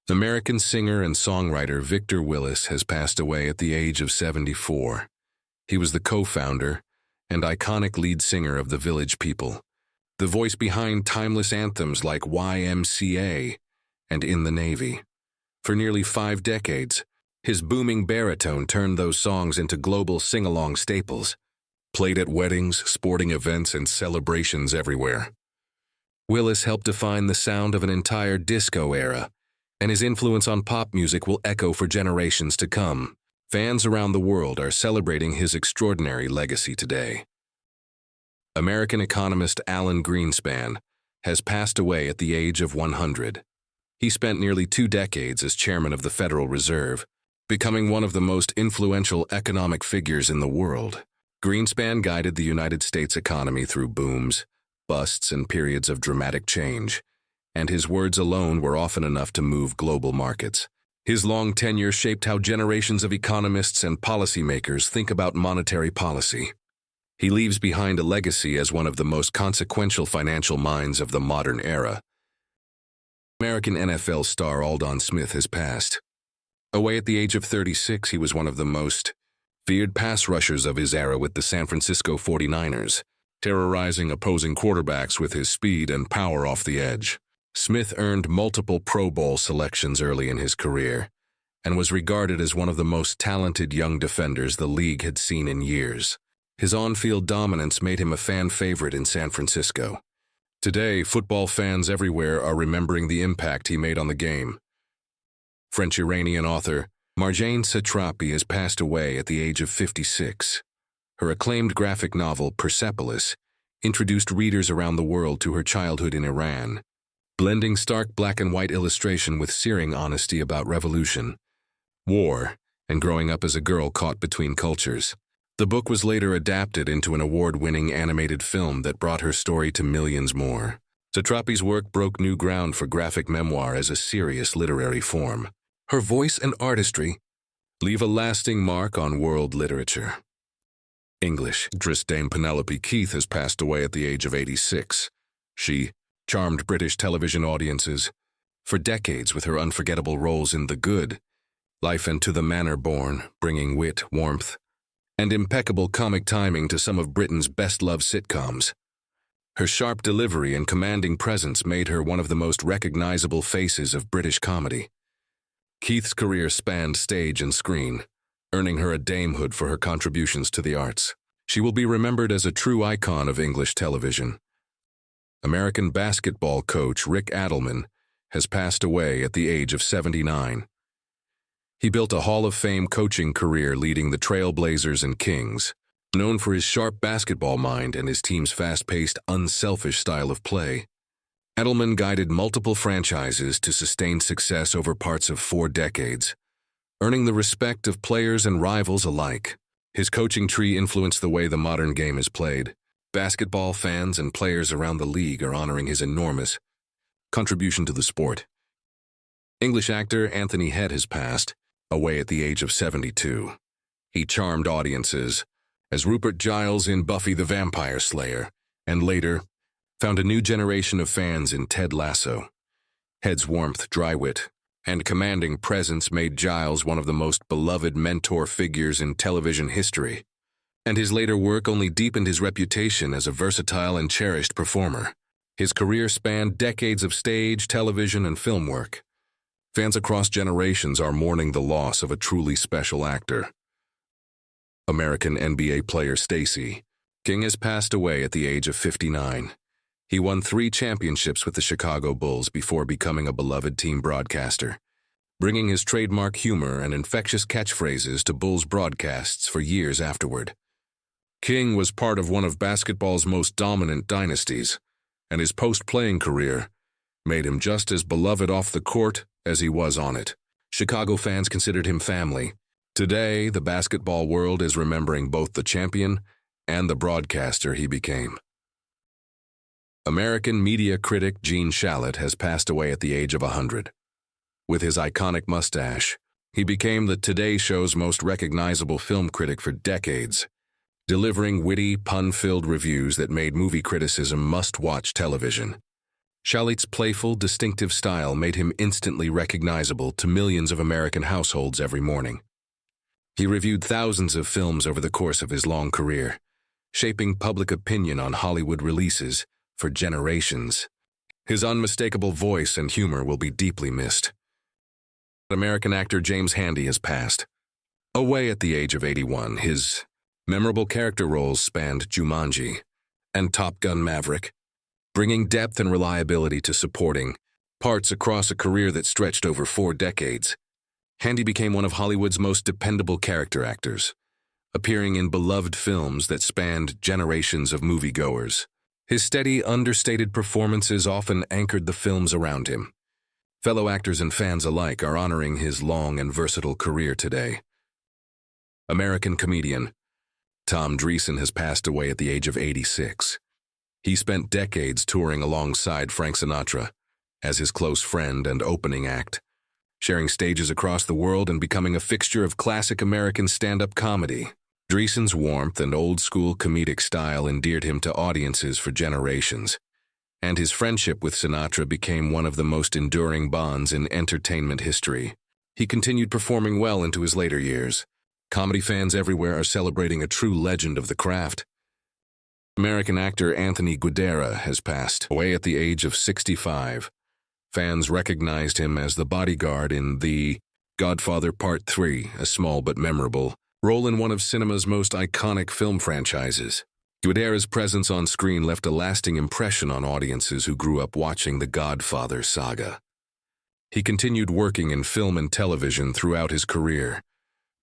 American singer and songwriter Victor Willis has passed away at the age of 74. He was the co-founder and iconic lead singer of the Village People, the voice behind timeless anthems like YMCA and In the Navy. For nearly 5 decades, his booming baritone turned those songs into global sing-along staples, played at weddings, sporting events, and celebrations everywhere. Willis helped define the sound of an entire disco era, and his influence on pop music will echo for generations to come. Fans around the world are celebrating his extraordinary legacy today. American economist Alan Greenspan has passed away at the age of 100. He spent nearly 2 decades as chairman of the Federal Reserve, becoming one of the most influential economic figures in the world. Greenspan guided the United States economy through booms, busts, and periods of dramatic change, and his words alone were often enough to move global markets. His long tenure shaped how generations of economists and policymakers think about monetary policy. He leaves behind a legacy as one of the most consequential financial minds of the modern era. American NFL star Aldon Smith has passed. Away at the age of 36, he was one of the most feared pass rushers of his era with the San Francisco 49ers, terrorizing opposing quarterbacks with his speed and power off the edge. Smith earned multiple Pro Bowl selections early in his career and was regarded as one of the most talented young defenders the league had seen in years. His on-field dominance made him a fan favorite in San Francisco. Today, football fans everywhere are remembering the impact he made on the game. French-Iranian author Marjane Satrapi has passed away at the age of 56. Her acclaimed graphic novel, Persepolis, introduced readers around the world to her childhood in Iran, blending stark black and white illustration with searing honesty about revolution, war, and growing up as a girl caught between cultures. The book was later adapted into an award-winning animated film that brought her story to millions more. Satrapi's work broke new ground for graphic memoir as a serious literary form. Her voice and artistry leave a lasting mark on world literature. English actress Dame Penelope Keith has passed away at the age of 86. She charmed British television audiences for decades with her unforgettable roles in The Good, Life and To the Manor Born, bringing wit, warmth, and impeccable comic timing to some of Britain's best-loved sitcoms. Her sharp delivery and commanding presence made her one of the most recognizable faces of British comedy. Keith's career spanned stage and screen, earning her a damehood for her contributions to the arts. She will be remembered as a true icon of English television. American basketball coach Rick Adelman has passed away at the age of 79. He built a Hall of Fame coaching career leading the Trailblazers and Kings. Known for his sharp basketball mind and his team's fast-paced, unselfish style of play, Adelman guided multiple franchises to sustained success over parts of 4 decades, earning the respect of players and rivals alike. His coaching tree influenced the way the modern game is played. Basketball fans and players around the league are honoring his enormous contribution to the sport. English actor Anthony Head has passed away at the age of 72. He charmed audiences as Rupert Giles in Buffy the Vampire Slayer, and later found a new generation of fans in Ted Lasso. Head's warmth, dry wit, and commanding presence made Giles one of the most beloved mentor figures in television history, and his later work only deepened his reputation as a versatile and cherished performer. His career spanned decades of stage, television, and film work. Fans across generations are mourning the loss of a truly special actor. American NBA player Stacey King has passed away at the age of 59. He won 3 championships with the Chicago Bulls before becoming a beloved team broadcaster, bringing his trademark humor and infectious catchphrases to Bulls broadcasts for years afterward. King was part of one of basketball's most dominant dynasties, and his post-playing career made him just as beloved off the court as he was on it. Chicago fans considered him family. Today, the basketball world is remembering both the champion and the broadcaster he became. American media critic Gene Shalit has passed away at the age of 100. With his iconic mustache, he became the Today Show's most recognizable film critic for decades, delivering witty, pun-filled reviews that made movie criticism must-watch television. Shalit's playful, distinctive style made him instantly recognizable to millions of American households every morning. He reviewed thousands of films over the course of his long career, shaping public opinion on Hollywood releases for generations. His unmistakable voice and humor will be deeply missed. American actor James Handy has passed away at the age of 81. His memorable character roles spanned Jumanji and Top Gun Maverick, bringing depth and reliability to supporting parts across a career that stretched over 4 decades. Handy became one of Hollywood's most dependable character actors, appearing in beloved films that spanned generations of moviegoers. His steady, understated performances often anchored the films around him. Fellow actors and fans alike are honoring his long and versatile career today. American comedian Tom Dreesen has passed away at the age of 86. He spent decades touring alongside Frank Sinatra as his close friend and opening act, sharing stages across the world and becoming a fixture of classic American stand-up comedy. Dreesen's warmth and old-school comedic style endeared him to audiences for generations, and his friendship with Sinatra became one of the most enduring bonds in entertainment history. He continued performing well into his later years. Comedy fans everywhere are celebrating a true legend of the craft. American actor Anthony Guidera has passed away at the age of 65. Fans recognized him as the bodyguard in The Godfather Part 3, a small but memorable role in one of cinema's most iconic film franchises. Guidera's presence on screen left a lasting impression on audiences who grew up watching the Godfather saga. He continued working in film and television throughout his career,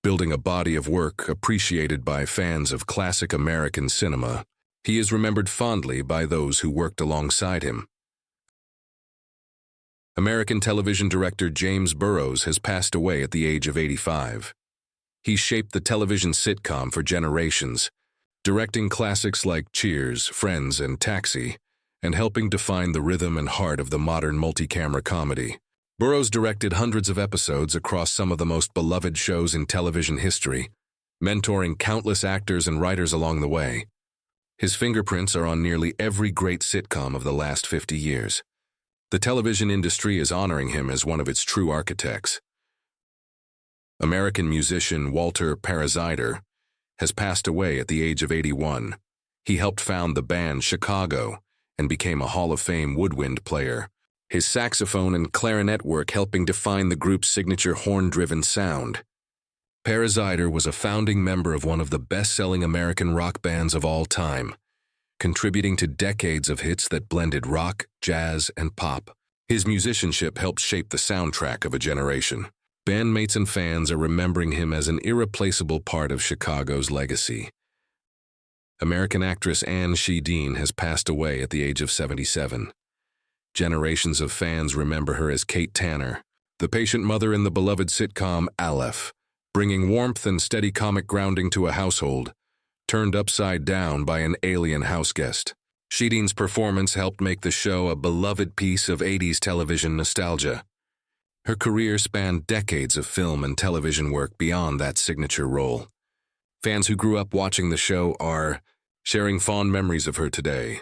building a body of work appreciated by fans of classic American cinema. He is remembered fondly by those who worked alongside him. American television director James Burrows has passed away at the age of 85. He shaped the television sitcom for generations, directing classics like Cheers, Friends, and Taxi, and helping define the rhythm and heart of the modern multi-camera comedy. Burrows directed hundreds of episodes across some of the most beloved shows in television history, mentoring countless actors and writers along the way. His fingerprints are on nearly every great sitcom of the last 50 years. The television industry is honoring him as one of its true architects. American musician Walter Parazaider has passed away at the age of 81. He helped found the band Chicago and became a Hall of Fame woodwind player, his saxophone and clarinet work helping define the group's signature horn-driven sound. Parazaider was a founding member of one of the best-selling American rock bands of all time, contributing to decades of hits that blended rock, jazz, and pop. His musicianship helped shape the soundtrack of a generation. Bandmates and fans are remembering him as an irreplaceable part of Chicago's legacy. American actress Schedeen has passed away at the age of 77. Generations of fans remember her as Kate Tanner, the patient mother in the beloved sitcom Aleph, bringing warmth and steady comic grounding to a household turned upside down by an alien houseguest. Schedeen's performance helped make the show a beloved piece of 80s television nostalgia. Her career spanned decades of film and television work beyond that signature role. Fans who grew up watching the show are sharing fond memories of her today.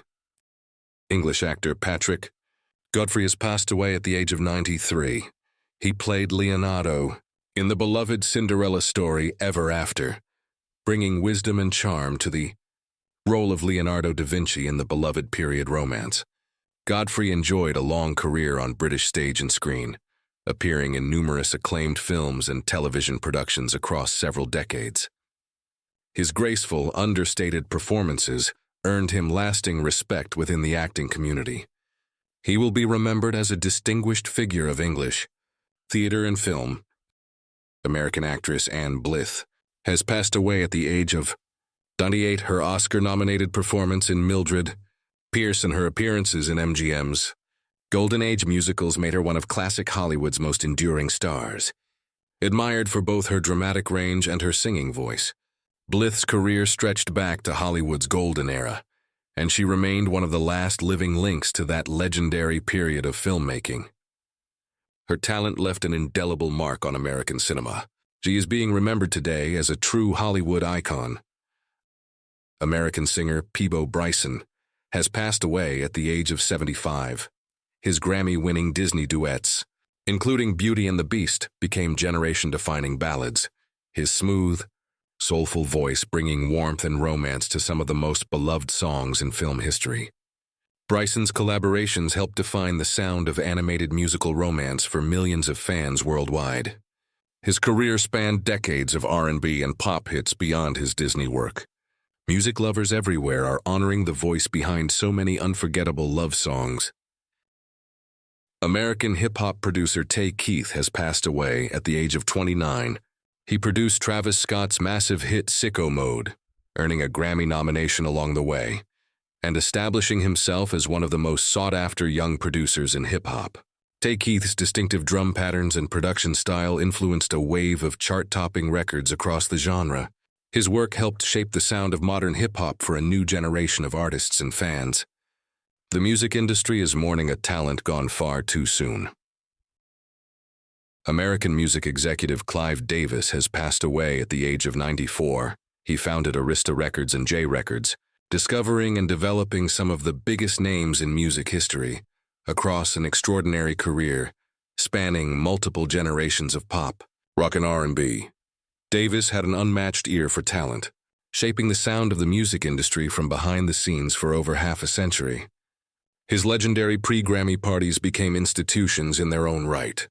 English actor Patrick Godfrey has passed away at the age of 93. He played Leonardo in the beloved Cinderella story Ever After, bringing wisdom and charm to the role of Leonardo da Vinci in the beloved period romance. Godfrey enjoyed a long career on British stage and screen, appearing in numerous acclaimed films and television productions across several decades. His graceful, understated performances earned him lasting respect within the acting community. He will be remembered as a distinguished figure of English theater and film. American actress Blyth has passed away at the age of 98. Her Oscar-nominated performance in Mildred Pierce and her appearances in MGM's Golden Age musicals made her one of classic Hollywood's most enduring stars. Admired for both her dramatic range and her singing voice, Blyth's career stretched back to Hollywood's golden era, and she remained one of the last living links to that legendary period of filmmaking. Her talent left an indelible mark on American cinema. She is being remembered today as a true Hollywood icon. American singer Peabo Bryson has passed away at the age of 75. His Grammy-winning Disney duets, including Beauty and the Beast, became generation-defining ballads, his smooth, soulful voice bringing warmth and romance to some of the most beloved songs in film history. Bryson's collaborations helped define the sound of animated musical romance for millions of fans worldwide. His career spanned decades of R&B and pop hits beyond his Disney work. Music lovers everywhere are honoring the voice behind so many unforgettable love songs. American hip-hop producer Tay Keith has passed away at the age of 29. He produced Travis Scott's massive hit Sicko Mode, earning a Grammy nomination along the way, and establishing himself as one of the most sought-after young producers in hip-hop. Tay Keith's distinctive drum patterns and production style influenced a wave of chart-topping records across the genre. His work helped shape the sound of modern hip-hop for a new generation of artists and fans. The music industry is mourning a talent gone far too soon. American music executive Clive Davis has passed away at the age of 94. He founded Arista Records and J Records, discovering and developing some of the biggest names in music history across an extraordinary career spanning multiple generations of pop, rock, and R&B. Davis had an unmatched ear for talent, shaping the sound of the music industry from behind the scenes for over half a century. His legendary pre-Grammy parties became institutions in their own right.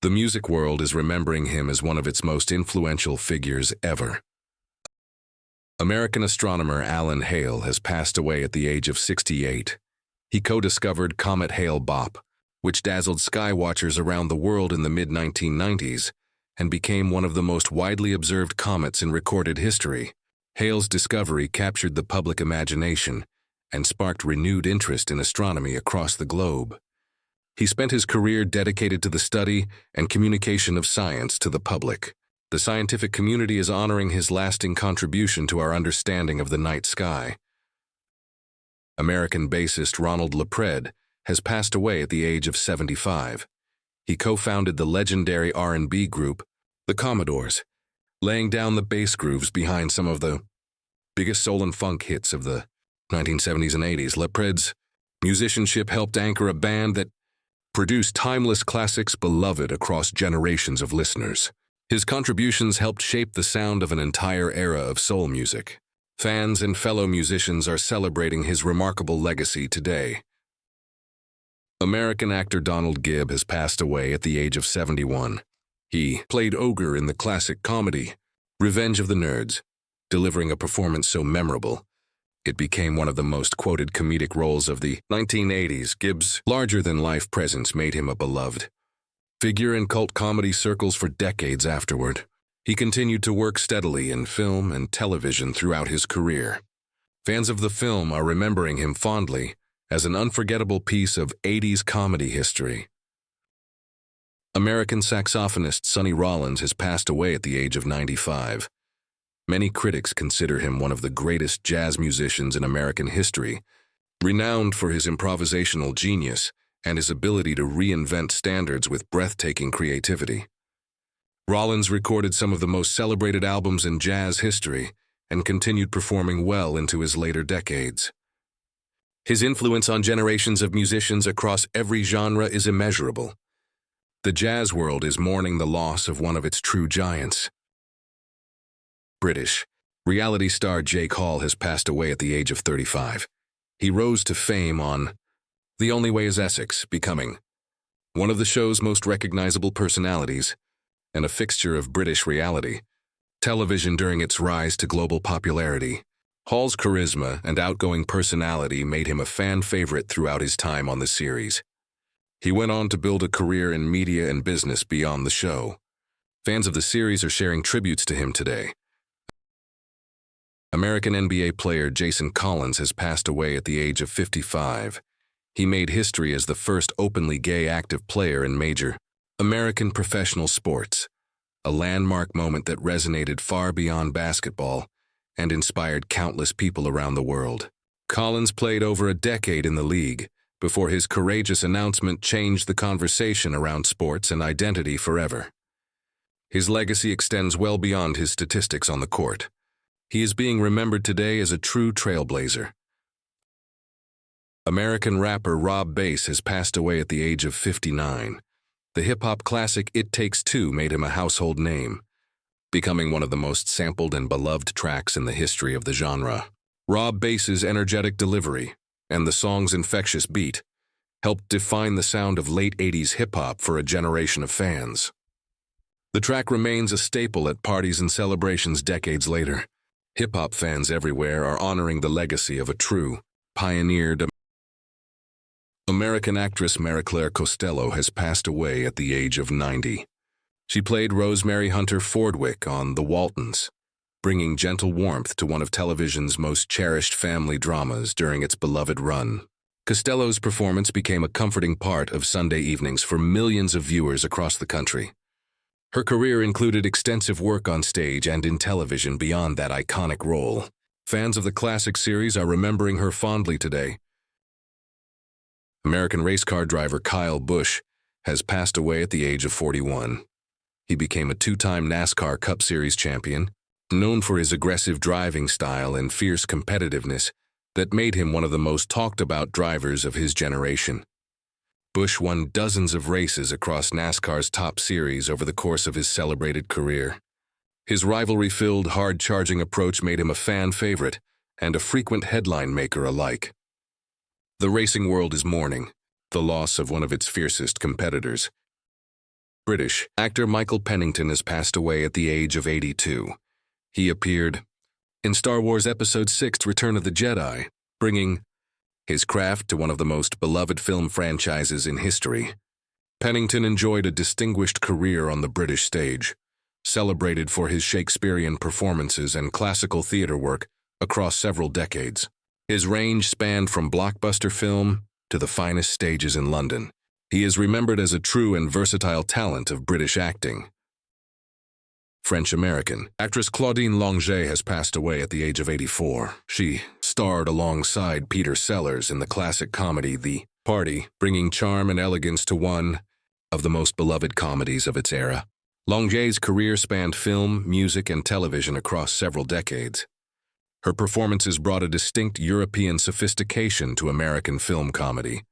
The music world is remembering him as one of its most influential figures ever. American astronomer Alan Hale has passed away at the age of 68. He co-discovered Comet Hale-Bopp, which dazzled skywatchers around the world in the mid-1990s and became one of the most widely observed comets in recorded history. Hale's discovery captured the public imagination and sparked renewed interest in astronomy across the globe. He spent his career dedicated to the study and communication of science to the public. The scientific community is honoring his lasting contribution to our understanding of the night sky. American bassist Ronald LaPread has passed away at the age of 75. He co-founded the legendary R&B group, the Commodores, laying down the bass grooves behind some of the biggest soul and funk hits of the 1970s and 80s. LaPread's musicianship helped anchor a band that produced timeless classics beloved across generations of listeners. His contributions helped shape the sound of an entire era of soul music. Fans and fellow musicians are celebrating his remarkable legacy today. American actor Donald Gibb has passed away at the age of 71. He played Ogre in the classic comedy Revenge of the Nerds, delivering a performance so memorable it became one of the most quoted comedic roles of the 1980s. Gibb's larger-than-life presence made him a beloved figure in cult comedy circles for decades afterward. He continued to work steadily in film and television throughout his career. Fans of the film are remembering him fondly as an unforgettable piece of 80s comedy history. American saxophonist Sonny Rollins has passed away at the age of 95. Many critics consider him one of the greatest jazz musicians in American history, renowned for his improvisational genius and his ability to reinvent standards with breathtaking creativity. Rollins recorded some of the most celebrated albums in jazz history and continued performing well into his later decades. His influence on generations of musicians across every genre is immeasurable. The jazz world is mourning the loss of one of its true giants. British reality star Jake Hall has passed away at the age of 35. He rose to fame on The Only Way is Essex, becoming one of the show's most recognizable personalities and a fixture of British reality television during its rise to global popularity. Hall's charisma and outgoing personality made him a fan favorite throughout his time on the series. He went on to build a career in media and business beyond the show. Fans of the series are sharing tributes to him today. American NBA player Jason Collins has passed away at the age of 55. He made history as the first openly gay active player in major American professional sports, a landmark moment that resonated far beyond basketball and inspired countless people around the world. Collins played over a decade in the league before his courageous announcement changed the conversation around sports and identity forever. His legacy extends well beyond his statistics on the court. He is being remembered today as a true trailblazer, American rapper Rob Bass has passed away at the age of 59. The hip-hop classic It Takes Two made him a household name, becoming one of the most sampled and beloved tracks in the history of the genre. Rob Bass's energetic delivery and the song's infectious beat helped define the sound of late 80s hip-hop for a generation of fans. The track remains a staple at parties and celebrations decades later. Hip-hop fans everywhere are honoring the legacy of a true pioneer. American actress Mariclare Costello has passed away at the age of 90. She played Rosemary Hunter Fordwick on The Waltons, bringing gentle warmth to one of television's most cherished family dramas during its beloved run. Costello's performance became a comforting part of Sunday evenings for millions of viewers across the country. Her career included extensive work on stage and in television beyond that iconic role. Fans of the classic series are remembering her fondly today. American race car driver Kyle Busch has passed away at the age of 41. He became a two-time NASCAR Cup Series champion, known for his aggressive driving style and fierce competitiveness that made him one of the most talked-about drivers of his generation. Busch won dozens of races across NASCAR's top series over the course of his celebrated career. His rivalry-filled, hard-charging approach made him a fan favorite and a frequent headline maker alike. The racing world is mourning the loss of one of its fiercest competitors. British actor Michael Pennington has passed away at the age of 82. He appeared in Star Wars Episode VI: Return of the Jedi, bringing his craft to one of the most beloved film franchises in history. Pennington enjoyed a distinguished career on the British stage, celebrated for his Shakespearean performances and classical theater work across several decades. His range spanned from blockbuster film to the finest stages in London. He is remembered as a true and versatile talent of British acting. French-American actress Claudine Longet has passed away at the age of 84. She starred alongside Peter Sellers in the classic comedy The Party, bringing charm and elegance to one of the most beloved comedies of its era. Longet's career spanned film, music, and television across several decades. Her performances brought a distinct European sophistication to American film comedy.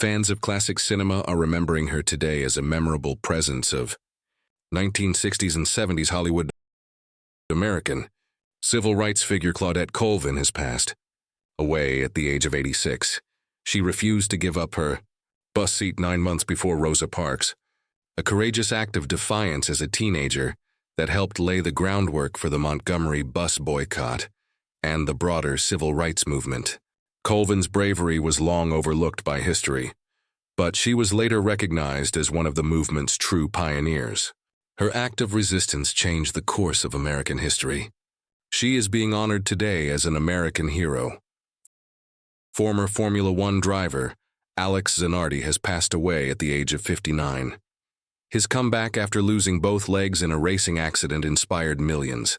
Fans of classic cinema are remembering her today as a memorable presence of 1960s and 70s Hollywood. American civil rights figure Claudette Colvin has passed away at the age of 86. She refused to give up her bus seat 9 months before Rosa Parks, a courageous act of defiance as a teenager that helped lay the groundwork for the Montgomery bus boycott and the broader civil rights movement. Colvin's bravery was long overlooked by history, but she was later recognized as one of the movement's true pioneers. Her act of resistance changed the course of American history. She is being honored today as an American hero. Former Formula One driver Alex Zanardi has passed away at the age of 59. His comeback after losing both legs in a racing accident inspired millions.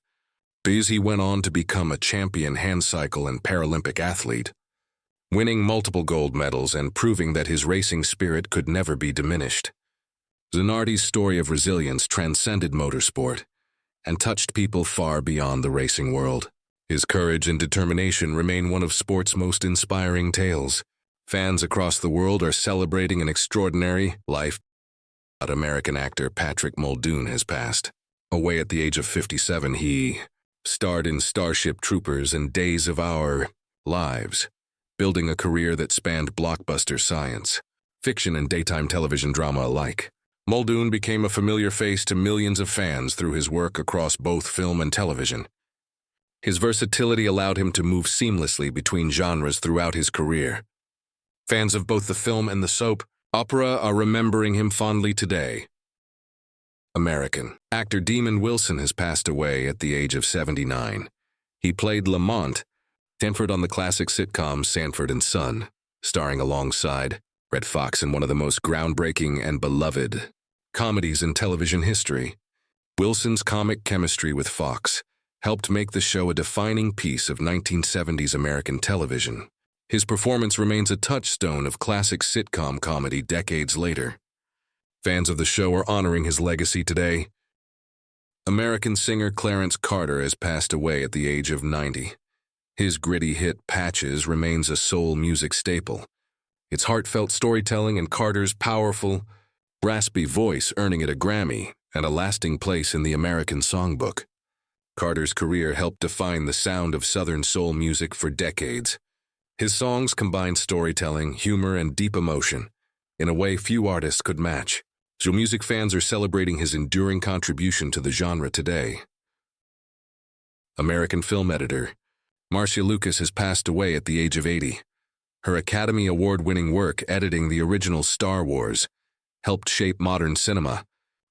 He went on to become a champion handcycle and Paralympic athlete, winning multiple gold medals and proving that his racing spirit could never be diminished. Zanardi's story of resilience transcended motorsport and touched people far beyond the racing world. His courage and determination remain one of sport's most inspiring tales. Fans across the world are celebrating an extraordinary life. American actor Patrick Muldoon has passed away at the age of 57. He starred in Starship Troopers and Days of Our Lives, building a career that spanned blockbuster science, fiction, and daytime television drama alike. Muldoon became a familiar face to millions of fans through his work across both film and television. His versatility allowed him to move seamlessly between genres throughout his career. Fans of both the film and the soap opera are remembering him fondly today. American actor Demon Wilson has passed away at the age of 79. He played Lamont Sanford on the classic sitcom Sanford and Son, starring alongside Red Fox in one of the most groundbreaking and beloved comedies in television history. Wilson's comic chemistry with Fox helped make the show a defining piece of 1970s American television. His performance remains a touchstone of classic sitcom comedy decades later. Fans of the show are honoring his legacy today. American singer Clarence Carter has passed away at the age of 90. His gritty hit Patches remains a soul music staple, its heartfelt storytelling and Carter's powerful, raspy voice earning it a Grammy and a lasting place in the American songbook. Carter's career helped define the sound of Southern soul music for decades. His songs combined storytelling, humor, and deep emotion in a way few artists could match. So music fans are celebrating his enduring contribution to the genre today. American film editor Marcia Lucas has passed away at the age of 80. Her Academy Award-winning work editing the original Star Wars helped shape modern cinema,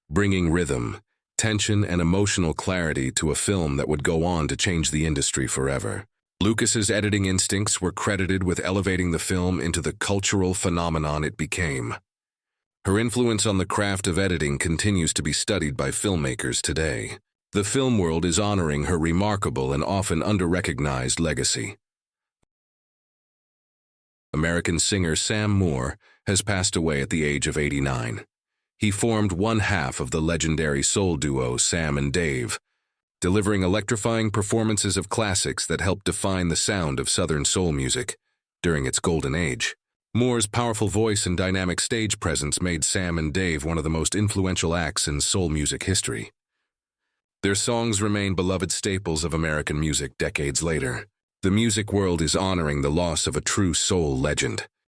bringing rhythm, tension, and emotional clarity to a film that would go on to change the industry forever. Lucas's editing instincts were credited with elevating the film into the cultural phenomenon it became. Her influence on the craft of editing continues to be studied by filmmakers today. The film world is honoring her remarkable and often under-recognized legacy. American singer Sam Moore has passed away at the age of 89. He formed one half of the legendary soul duo Sam and Dave, delivering electrifying performances of classics that helped define the sound of Southern soul music during its golden age. Moore's powerful voice and dynamic stage presence made Sam and Dave one of the most influential acts in soul music history. Their songs remain beloved staples of American music decades later. The music world is honoring the loss of a true soul legend.